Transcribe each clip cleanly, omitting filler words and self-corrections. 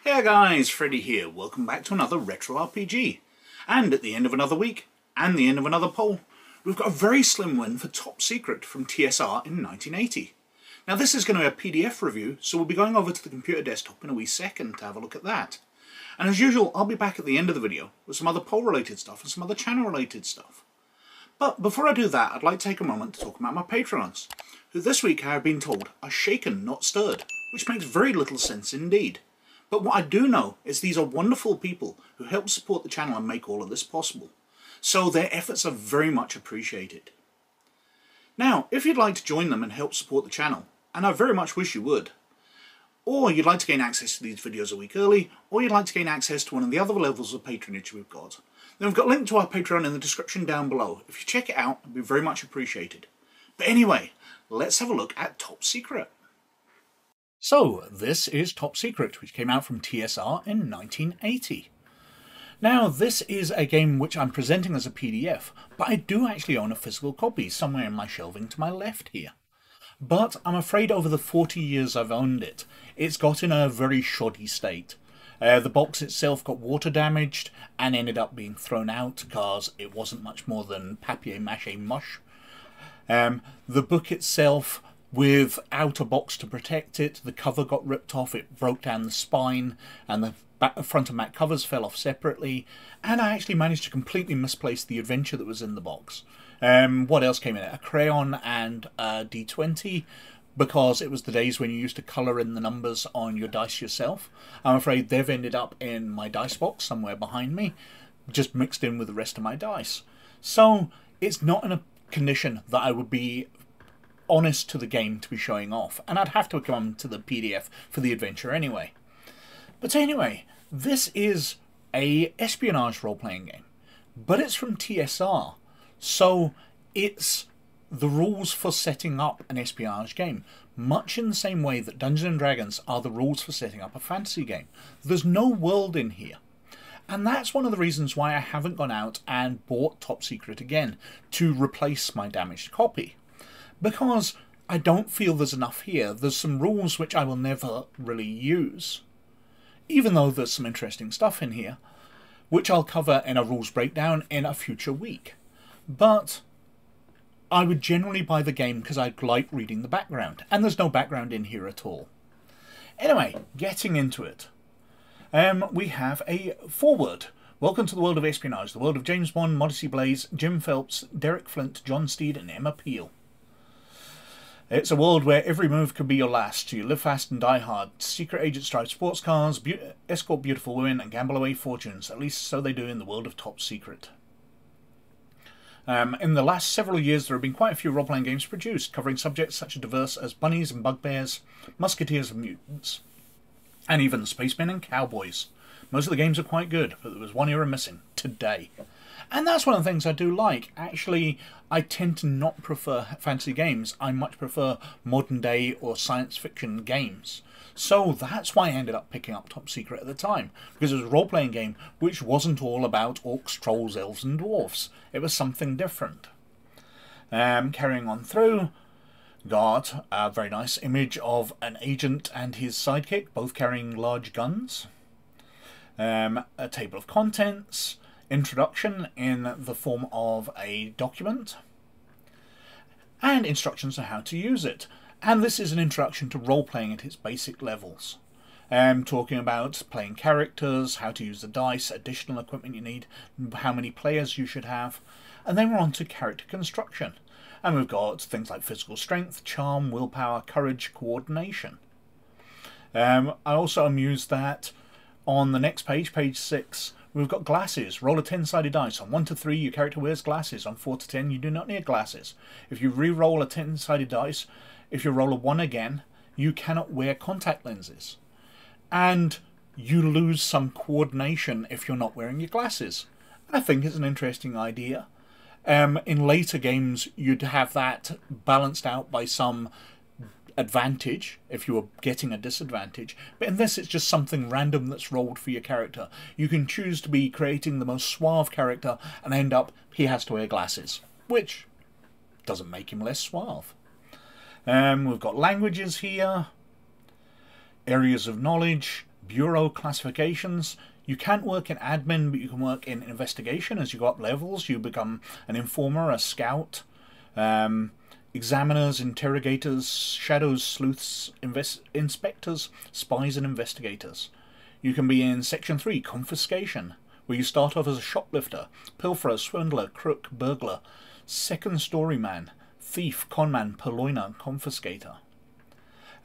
Hey guys, Freddy here. Welcome back to another Retro RPG. And at the end of another week, and the end of another poll, we've got a very slim win for Top Secret from TSR in 1980. Now this is going to be a PDF review, so we'll be going over to the computer desktop in a wee second to have a look at that. And as usual, I'll be back at the end of the video with some other poll related stuff and some other channel related stuff. But before I do that, I'd like to take a moment to talk about my patrons, who this week I have been told are shaken, not stirred, which makes very little sense indeed. But what I do know is these are wonderful people who help support the channel and make all of this possible. So their efforts are very much appreciated. Now, if you'd like to join them and help support the channel, and I very much wish you would, or you'd like to gain access to these videos a week early, or you'd like to gain access to one of the other levels of patronage we've got, then we've got a link to our Patreon in the description down below. If you check it out, it'd be very much appreciated. But anyway, let's have a look at Top Secret. So, this is Top Secret, which came out from TSR in 1980. Now, this is a game which I'm presenting as a PDF, but I do actually own a physical copy somewhere in my shelving to my left here. But I'm afraid over the 40 years I've owned it, it's got in a very shoddy state. The box itself got water damaged and ended up being thrown out because it wasn't much more than papier-mâché mush. The book itself, without a box to protect it, the cover got ripped off, it broke down the spine, and the front and back covers fell off separately, and I actually managed to completely misplace the adventure that was in the box. What else came in it? A crayon and a D20, because it was the days when you used to colour in the numbers on your dice yourself. I'm afraid they've ended up in my dice box somewhere behind me, just mixed in with the rest of my dice. So it's not in a condition that I would be honest to the game to be showing off, and I'd have to come to the PDF for the adventure anyway. But anyway, this is a espionage role-playing game, but it's from TSR, so it's the rules for setting up an espionage game, much in the same way that Dungeons & Dragons are the rules for setting up a fantasy game. There's no world in here. And that's one of the reasons why I haven't gone out and bought Top Secret again, to replace my damaged copy. Because I don't feel there's enough here. There's some rules which I will never really use, even though there's some interesting stuff in here, which I'll cover in a rules breakdown in a future week. But I would generally buy the game because I like reading the background, and there's no background in here at all. Anyway, getting into it. We have a foreword. Welcome to the world of espionage, the world of James Bond, Modesty Blaze, Jim Phelps, Derek Flint, John Steed, and Emma Peel. It's a world where every move can be your last. You live fast and die hard. Secret agents drive sports cars, escort beautiful women, and gamble away fortunes. At least so they do in the world of Top Secret. In the last several years, there have been quite a few role-playing games produced, covering subjects such as diverse as bunnies and bugbears, musketeers and mutants, and even spacemen and cowboys. Most of the games are quite good, but there was one era missing: today. And that's one of the things I do like. Actually, I tend to not prefer fantasy games. I much prefer modern day or science fiction games. So that's why I ended up picking up Top Secret at the time, because it was a role-playing game which wasn't all about orcs, trolls, elves and dwarfs. It was something different. Carrying on through, got a very nice image of an agent and his sidekick, both carrying large guns. A table of contents, introduction in the form of a document, and instructions on how to use it. And this is an introduction to role-playing at its basic levels. Talking about playing characters, how to use the dice, additional equipment you need, how many players you should have, and then we're on to character construction. And we've got things like physical strength, charm, willpower, courage, coordination. I also amused that on the next page, page 6, we've got glasses. Roll a 10-sided dice. On 1 to 3, your character wears glasses. On 4 to 10, you do not need glasses. If you re-roll a 10-sided dice, if you roll a 1 again, you cannot wear contact lenses. And you lose some coordination if you're not wearing your glasses. I think it's an interesting idea. In later games, you'd have that balanced out by some advantage if you were getting a disadvantage, but in this it's just something random that's rolled for your character. You can choose to be creating the most suave character and end up he has to wear glasses, which doesn't make him less suave. We've got languages here, areas of knowledge, Bureau classifications. You can't work in admin, but you can work in investigation. As you go up levels, you become an informer, a scout, examiners, interrogators, shadows, sleuths, inspectors, spies, and investigators. You can be in Section 3, confiscation, where you start off as a shoplifter, pilferer, swindler, crook, burglar, second-story man, thief, conman, purloiner, confiscator.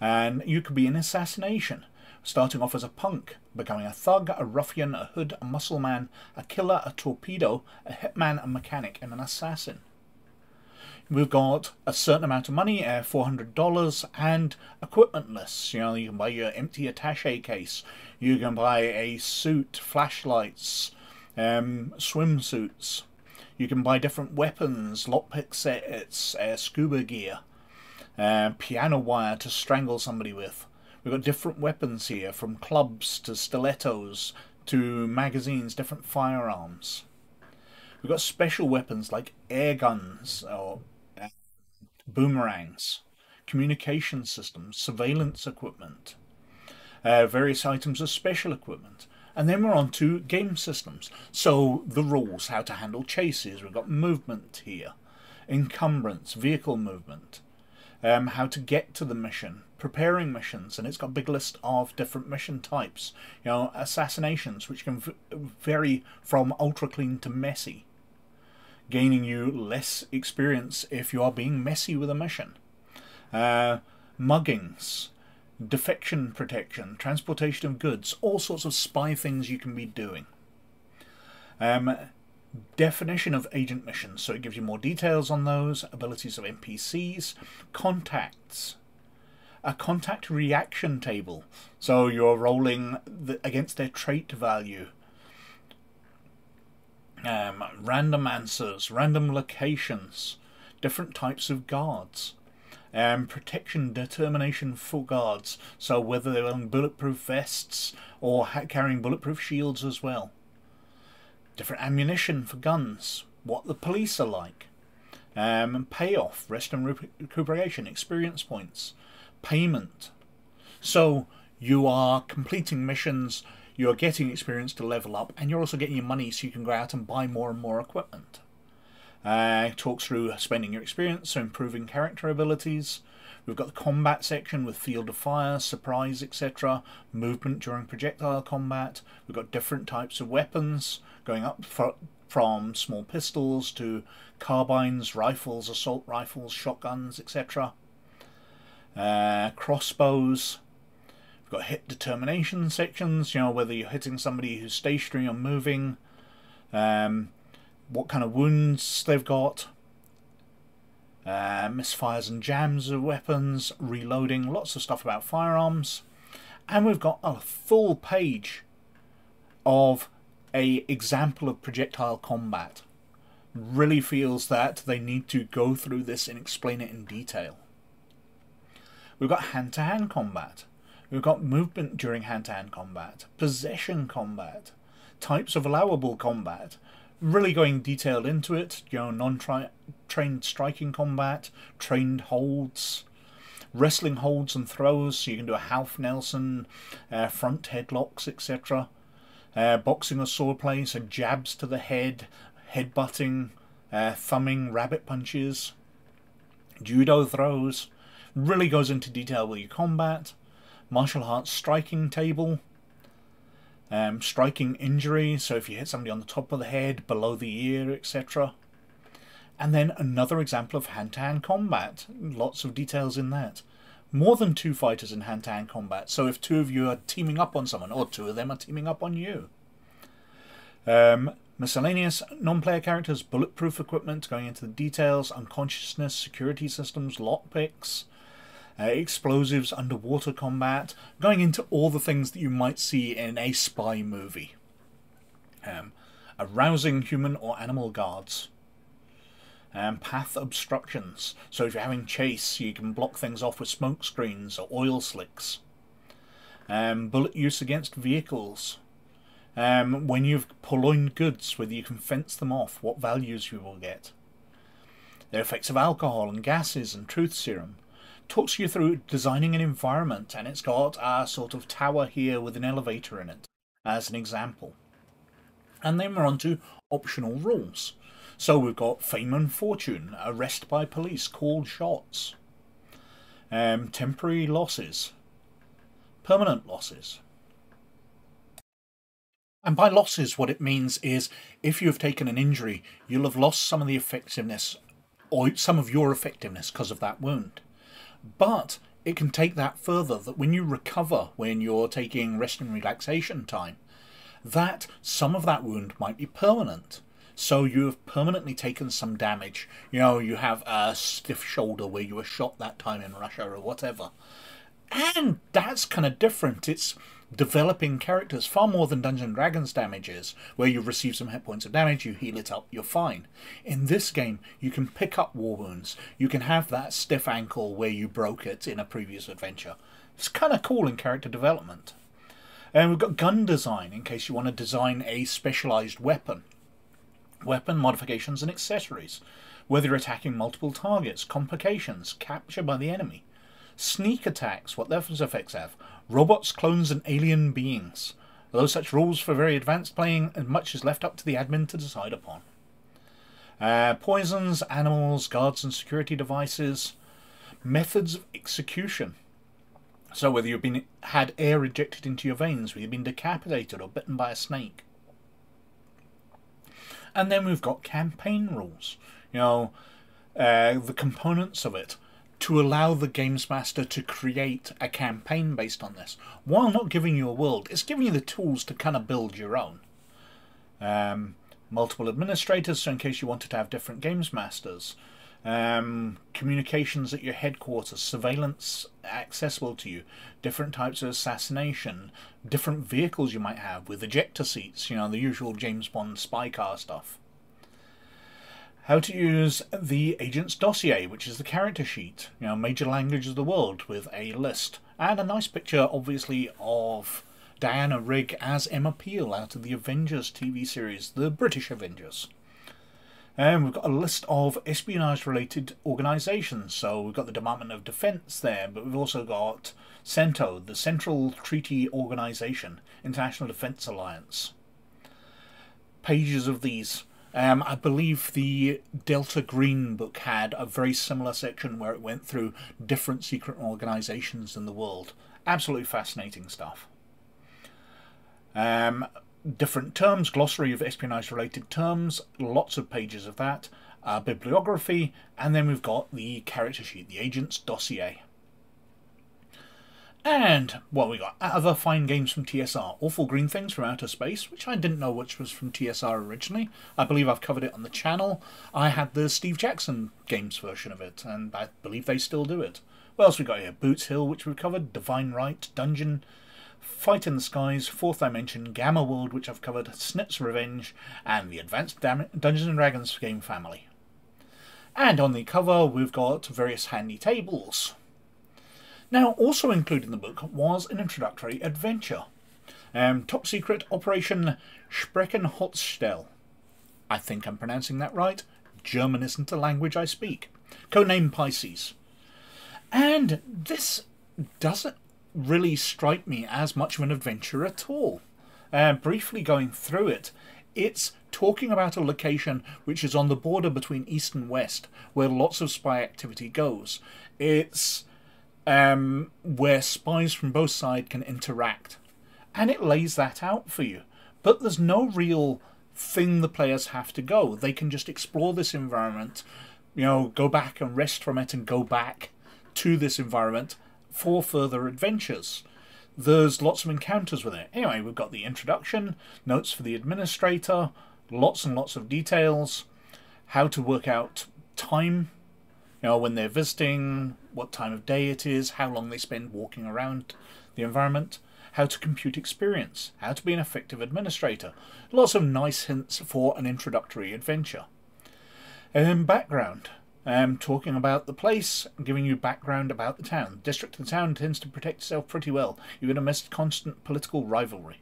And you could be in assassination, starting off as a punk, becoming a thug, a ruffian, a hood, a muscle man, a killer, a torpedo, a hitman, a mechanic, and an assassin. We've got a certain amount of money, $400, and equipment lists. You know, you can buy your empty attaché case, you can buy a suit, flashlights, swimsuits. You can buy different weapons, lockpick sets, scuba gear, piano wire to strangle somebody with. We've got different weapons here, from clubs to stilettos to magazines, different firearms. We've got special weapons like air guns or boomerangs, communication systems, surveillance equipment, various items of special equipment. And then we're on to game systems. So the rules, how to handle chases. We've got movement here, encumbrance, vehicle movement, how to get to the mission, preparing missions, and it's got a big list of different mission types. You know, assassinations, which can vary from ultra clean to messy, gaining you less experience if you are being messy with a mission. Muggings, defection protection, transportation of goods, all sorts of spy things you can be doing. Definition of agent missions, so it gives you more details on those, abilities of NPCs, contacts, a contact reaction table, so you're rolling against their trait value, random answers, random locations, different types of guards, protection determination for guards, so whether they're wearing bulletproof vests or carrying bulletproof shields as well. Different ammunition for guns, what the police are like, payoff, rest and recuperation, experience points, payment. So you are completing missions, you're getting experience to level up, and you're also getting your money so you can go out and buy more and more equipment. It talks through spending your experience, so improving character abilities. We've got the combat section with field of fire, surprise, etc. Movement during projectile combat. We've got different types of weapons, going up from small pistols to carbines, rifles, assault rifles, shotguns, etc. Crossbows. We've got hit determination sections, you know, whether you're hitting somebody who's stationary or moving, what kind of wounds they've got, misfires and jams of weapons, reloading, lots of stuff about firearms. And we've got a full page of an example of projectile combat. Really feels that they need to go through this and explain it in detail. We've got hand-to-hand combat. We've got movement during hand-to-hand combat, possession combat, types of allowable combat, really going detailed into it, you know, non-trained striking combat, trained holds, wrestling holds and throws, so you can do a half Nelson, front headlocks, etc. Boxing or swordplay, so jabs to the head, headbutting, thumbing, rabbit punches, judo throws, really goes into detail with your combat, martial arts striking table, striking injury, so if you hit somebody on the top of the head, below the ear, etc. And then another example of hand-to-hand combat. Lots of details in that. More than 2 fighters in hand-to-hand combat, so if 2 of you are teaming up on someone, or 2 of them are teaming up on you. Miscellaneous non-player characters, bulletproof equipment, going into the details, unconsciousness, security systems, lockpicks, explosives, underwater combat, going into all the things that you might see in a spy movie. Arousing human or animal guards. Path obstructions, so if you're having chase you can block things off with smoke screens or oil slicks. Bullet use against vehicles. When you've purloined goods, whether you can fence them off, what values you will get. The effects of alcohol and gases and truth serum. talks you through designing an environment, and it's got a sort of tower here with an elevator in it, as an example. And then we're on to optional rules. So we've got fame and fortune, arrest by police, called shots, temporary losses, permanent losses. And by losses, what it means is if you have taken an injury, you'll have lost some of the effectiveness, or some of your effectiveness because of that wound. But it can take that further, that when you recover, when you're taking rest and relaxation time, that some of that wound might be permanent. So you have permanently taken some damage. You know, you have a stiff shoulder where you were shot that time in Russia or whatever. And that's kind of different. It's developing characters far more than Dungeons & Dragons damage is, where you receive some hit points of damage, you heal it up, you're fine. In this game, you can pick up war wounds. You can have that stiff ankle where you broke it in a previous adventure. It's kind of cool in character development. And we've got gun design, in case you want to design a specialised weapon. Weapon modifications and accessories. Whether you're attacking multiple targets, complications, capture by the enemy. Sneak attacks, what their effects have. Robots, clones and alien beings. Although such rules for very advanced playing, and much is left up to the admin to decide upon. Poisons, animals, guards and security devices. Methods of execution. So whether you've had air ejected into your veins, whether you've been decapitated or bitten by a snake. And then we've got campaign rules. You know, the components of it, to allow the games master to create a campaign based on this. While not giving you a world, it's giving you the tools to kind of build your own. Multiple administrators, so in case you wanted to have different games masters. Communications at your headquarters, surveillance accessible to you, different types of assassination, different vehicles you might have with ejector seats, you know, the usual James Bond spy car stuff. How to use the agent's dossier, which is the character sheet, you know, major languages of the world with a list, and a nice picture, obviously, of Diana Rigg as Emma Peel out of the Avengers TV series, the British Avengers. And we've got a list of espionage-related organisations. So we've got the Department of Defence there, but we've also got CENTO, the Central Treaty Organisation, International Defence Alliance. Pages of these. I believe the Delta Green book had a very similar section where it went through different secret organisations in the world. Absolutely fascinating stuff. Different terms, glossary of espionage-related terms, lots of pages of that, bibliography, and then we've got the character sheet, the agent's dossier. And, well, we got other fine games from TSR. Awful Green Things from Outer Space, which I didn't know which was from TSR originally. I believe I've covered it on the channel. I had the Steve Jackson games version of it, and I believe they still do it. What else we got here? Boots Hill, which we've covered, Divine Right, Dungeon, Fight in the Skies, Fourth Dimension, Gamma World, which I've covered, Snit's Revenge, and the Advanced Dungeons & Dragons game family. And on the cover, we've got various handy tables. Now, also included in the book was an introductory adventure. Top Secret Operation Spreckenholzstelle. I think I'm pronouncing that right. German isn't a language I speak. Codename Pisces. And this doesn't really strike me as much of an adventure at all. Briefly going through it, it's talking about a location which is on the border between East and West, where lots of spy activity goes. It's where spies from both sides can interact. And it lays that out for you. But there's no real thing the players have to go. They can just explore this environment, you know, go back and rest from it and go back to this environment for further adventures. There's lots of encounters with it. Anyway, we've got the introduction, notes for the administrator, lots and lots of details, how to work out time, you know, when they're visiting, what time of day it is, how long they spend walking around the environment, how to compute experience, how to be an effective administrator. Lots of nice hints for an introductory adventure. And then background. Talking about the place, giving you background about the town. The district of the town tends to protect itself pretty well. You're going to miss constant political rivalry.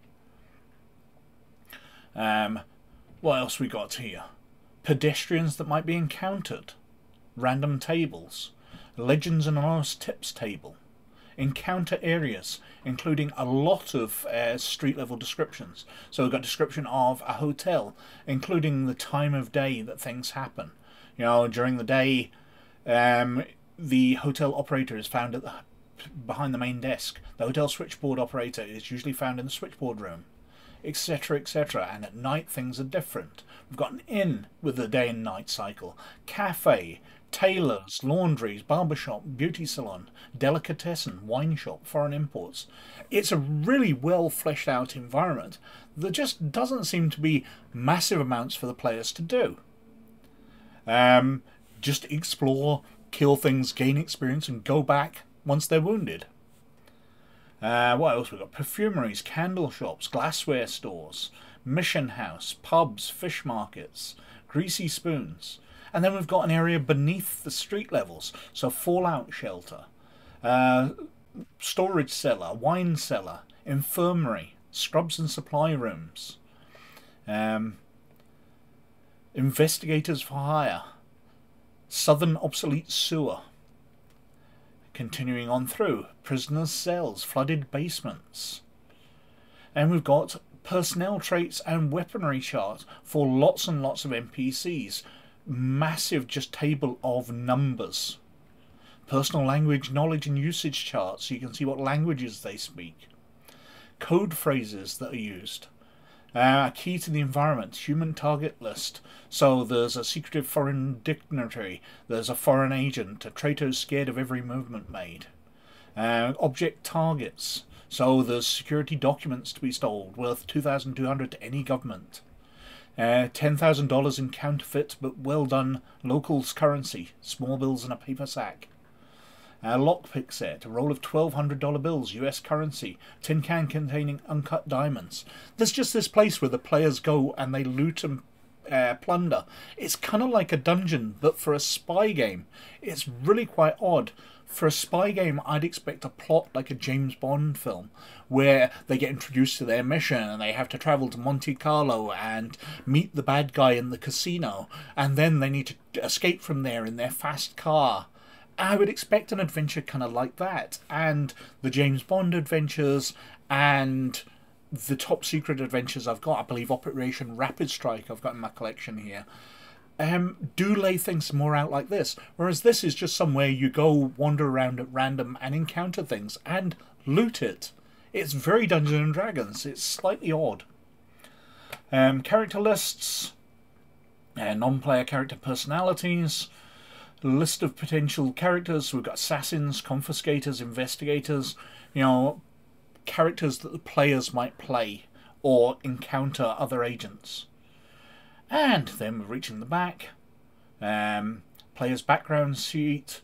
What else we got here? Pedestrians that might be encountered. Random tables. legends and anonymous tips table, encounter areas, including a lot of street level descriptions. So we've got a description of a hotel, including the time of day that things happen. You know, during the day, the hotel operator is found at behind the main desk. The hotel switchboard operator is usually found in the switchboard room, etc., etc. And at night things are different. We've got an inn with the day and night cycle, cafe, tailors, laundries, barbershop, beauty salon, delicatessen, wine shop, foreign imports. It's a really well fleshed out environment. There just doesn't seem to be massive amounts for the players to do. Just explore, kill things, gain experience, and go back once they're wounded. What else? We've got perfumeries, candle shops, glassware stores, mission house, pubs, fish markets, greasy spoons. And then we've got an area beneath the street levels, so fallout shelter, storage cellar, wine cellar, infirmary, scrubs and supply rooms, investigators for hire, southern obsolete sewer. Continuing on through, prisoners' cells, flooded basements. And we've got personnel traits and weaponry charts for lots and lots of NPCs. Massive just table of numbers. Personal language, knowledge and usage charts, so you can see what languages they speak. Code phrases that are used. A key to the environment, human target list. So there's a secretive foreign dignitary, there's a foreign agent, a traitor scared of every movement made. Object targets. So there's security documents to be stolen, worth $2,200 to any government. $10,000 in counterfeit but well done locals currency, small bills in a paper sack. A lockpick set, a roll of $1,200 bills, US currency, tin can containing uncut diamonds. There's just this place where the players go and they loot and plunder. It's kind of like a dungeon, but for a spy game. It's really quite odd. For a spy game, I'd expect a plot like a James Bond film, where they get introduced to their mission and they have to travel to Monte Carlo and meet the bad guy in the casino, and then they need to escape from there in their fast car. I would expect an adventure kind of like that, and the James Bond adventures and the top secret adventures I've got, I believe Operation Rapid Strike I've got in my collection here, do lay things more out like this, whereas this is just somewhere you go wander around at random and encounter things and loot it. It's very Dungeons and Dragons. It's slightly odd. Character lists, non-player character personalities, list of potential characters. We've got assassins, confiscators, investigators, you know, characters that the players might play or encounter other agents. And then we're reaching the back. Players' background sheet,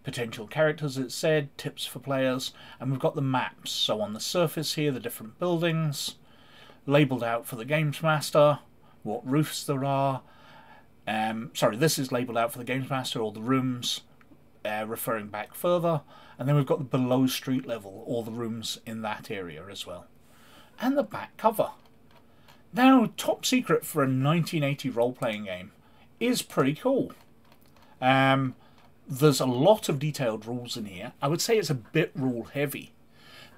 potential characters, it said, tips for players, and we've got the maps. So on the surface here, the different buildings, labelled out for the games master, what roofs there are. Sorry, this is labelled out for the games master, all the rooms, referring back further, and then we've got the below street level, all the rooms in that area as well. And the back cover. Now, top secret for a 1980 role-playing game is pretty cool. There's a lot of detailed rules in here. I would say it's a bit rule-heavy,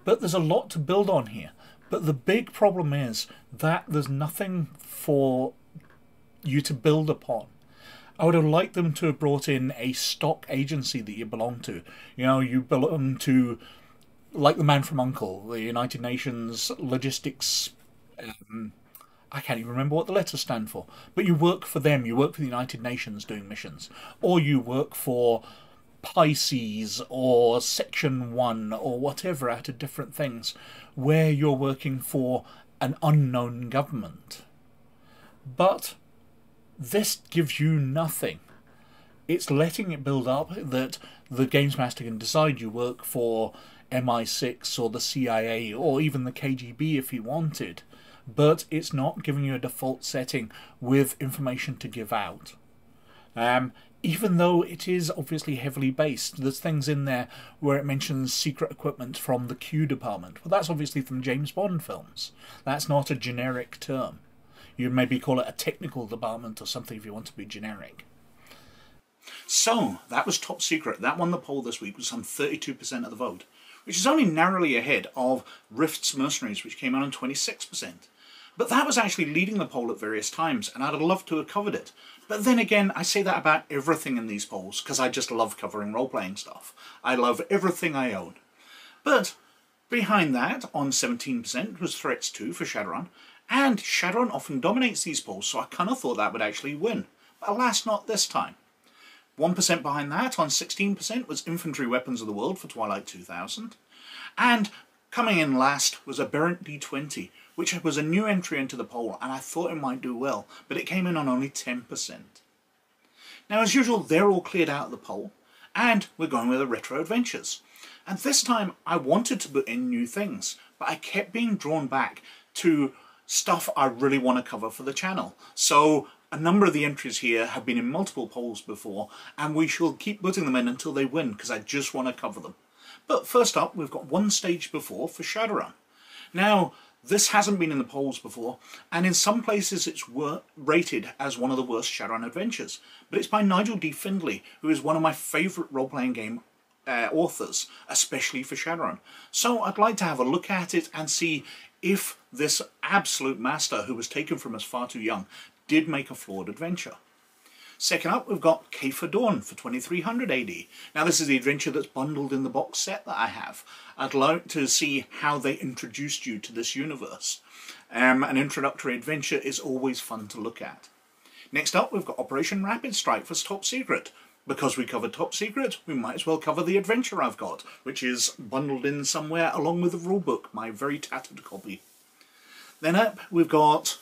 but there's a lot to build on here. But the big problem is that there's nothing for you to build upon. I would have liked them to have brought in a stock agency that you belong to. You know, you belong to, like the Man from U.N.C.L.E., the United Nations Logistics... I can't even remember what the letters stand for. But you work for them. You work for the United Nations doing missions. Or you work for Pisces or Section 1 or whatever out of different things where you're working for an unknown government. But this gives you nothing. It's letting it build up that the Games Master can decide you work for MI6 or the CIA or even the KGB if he wanted. But it's not giving you a default setting with information to give out. Even though it is obviously heavily based, there's things in there where it mentions secret equipment from the Q department. Well, that's obviously from James Bond films. That's not a generic term. You'd maybe call it a technical department or something if you want to be generic. So, that was Top Secret. That won the poll this week with some 32% of the vote, which is only narrowly ahead of Rift's Mercenaries, which came out on 26%. But that was actually leading the poll at various times, and I'd have loved to have covered it. But then again, I say that about everything in these polls, because I just love covering role-playing stuff. I love everything I own. But behind that, on 17%, was Threats 2 for Shadowrun, and Shadowrun often dominates these polls, so I kind of thought that would actually win. But alas, not this time. 1% behind that, on 16%, was Infantry Weapons of the World for Twilight 2000. And coming in last was Aberrant D20, which was a new entry into the poll, and I thought it might do well, but it came in on only 10%. Now, as usual, they're all cleared out of the poll, and we're going with the Retro Adventures. And this time, I wanted to put in new things, but I kept being drawn back to stuff I really want to cover for the channel. So a number of the entries here have been in multiple polls before, and we shall keep putting them in until they win, because I just want to cover them. But first up, we've got One Stage Before for Shadowrun. Now, this hasn't been in the polls before, and in some places it's rated as one of the worst Shadowrun adventures. But it's by Nigel D. Findlay, who is one of my favourite role-playing game authors, especially for Shadowrun. So I'd like to have a look at it and see if this absolute master, who was taken from us far too young, did make a flawed adventure. Second up, we've got K for Dawn for 2300 AD. Now, this is the adventure that's bundled in the box set that I have. I'd like to see how they introduced you to this universe. An introductory adventure is always fun to look at. Next up, we've got Operation Rapid Strike for Top Secret. Because we covered Top Secret, we might as well cover the adventure I've got, which is bundled in somewhere along with the rulebook, my very tattered copy. Then up, we've got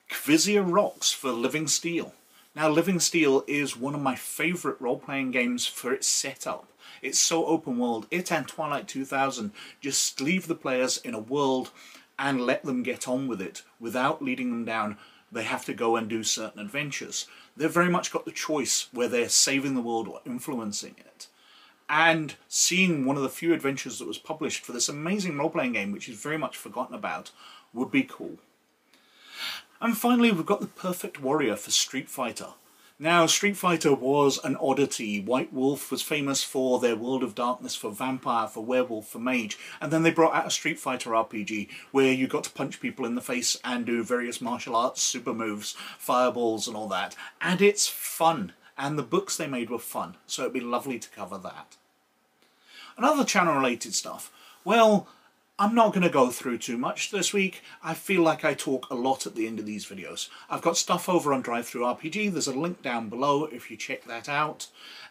Kvizia Rocks for Living Steel. Now, Living Steel is one of my favourite role-playing games for its setup. It's so open world. It and Twilight 2000 just leave the players in a world and let them get on with it without leading them down. They have to go and do certain adventures. They've very much got the choice where they're saving the world or influencing it. And seeing one of the few adventures that was published for this amazing role-playing game, which is very much forgotten about, would be cool. And finally, we've got the Perfect Warrior for Street Fighter. Now, Street Fighter was an oddity. White Wolf was famous for their World of Darkness, for Vampire, for Werewolf, for Mage, and then they brought out a Street Fighter RPG where you got to punch people in the face and do various martial arts, super moves, fireballs and all that. And it's fun, and the books they made were fun, so it'd be lovely to cover that. Another channel-related stuff. Well, I'm not going to go through too much this week. I feel like I talk a lot at the end of these videos. I've got stuff over on DriveThruRPG. There's a link down below if you check that out.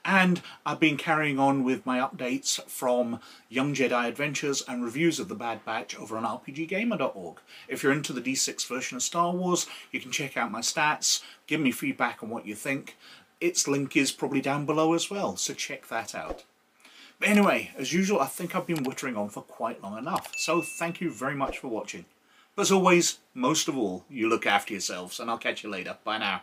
And I've been carrying on with my updates from Young Jedi Adventures and reviews of The Bad Batch over on RPGgamer.org. If you're into the D6 version of Star Wars, you can check out my stats, give me feedback on what you think. Its link is probably down below as well, so check that out. But anyway, as usual, I think I've been wittering on for quite long enough, so thank you very much for watching. But as always, most of all, you look after yourselves, and I'll catch you later. Bye now.